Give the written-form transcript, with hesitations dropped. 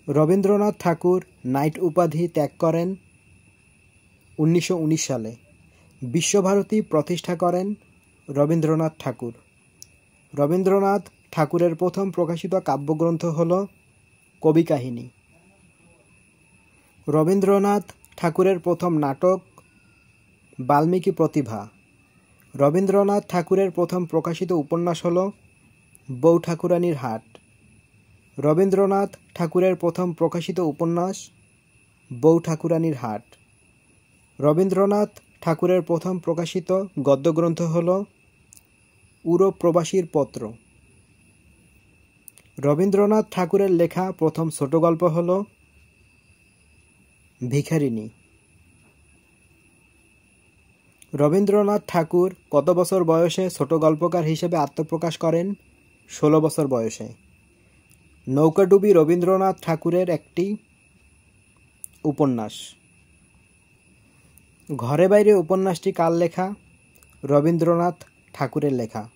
রবীন্দ্রনাথ ঠাকুর night উপাধি ত্যাগ করেন 1919 সালে। বিশ্বভারতী প্রতিষ্ঠা করেন রবীন্দ্রনাথ ঠাকুর। রবীন্দ্রনাথ ঠাকুরের প্রথম প্রকাশিত কাব্যগ্রন্থ হল কবি কাহিনী। রবীন্দ্রনাথ ঠাকুরের প্রথম নাটক বাল্মীকি প্রতিভা। রবীন্দ্রনাথ ঠাকুরের প্রথম প্রকাশিত উপন্যাস হল বউ ঠাকুরানীর হাট। রবীন্দ্রনাথ ঠাকুরের প্রথম প্রকাশিত উপন্যাস বউ ঠাকুরানীর হাট। রবীন্দ্রনাথ ঠাকুরের প্রথম প্রকাশিত গদ্যগ্রন্থ হল উড়ো প্রবাসীর পত্র। রবীন্দ্রনাথ ঠাকুরের লেখা প্রথম ছোটগল্প হল ভিখারিণী। রবীন্দ্রনাথ ঠাকুর কত বছর বয়সে ছোট গল্পকার হিসেবে আত্মপ্রকাশ করেন? 16 বছর বয়সে। নৌকাডুবি রবীন্দ্রনাথ ঠাকুরের একটি উপন্যাস। ঘরে বাইরে উপন্যাসটি কার লেখা? রবীন্দ্রনাথ ঠাকুরের লেখা।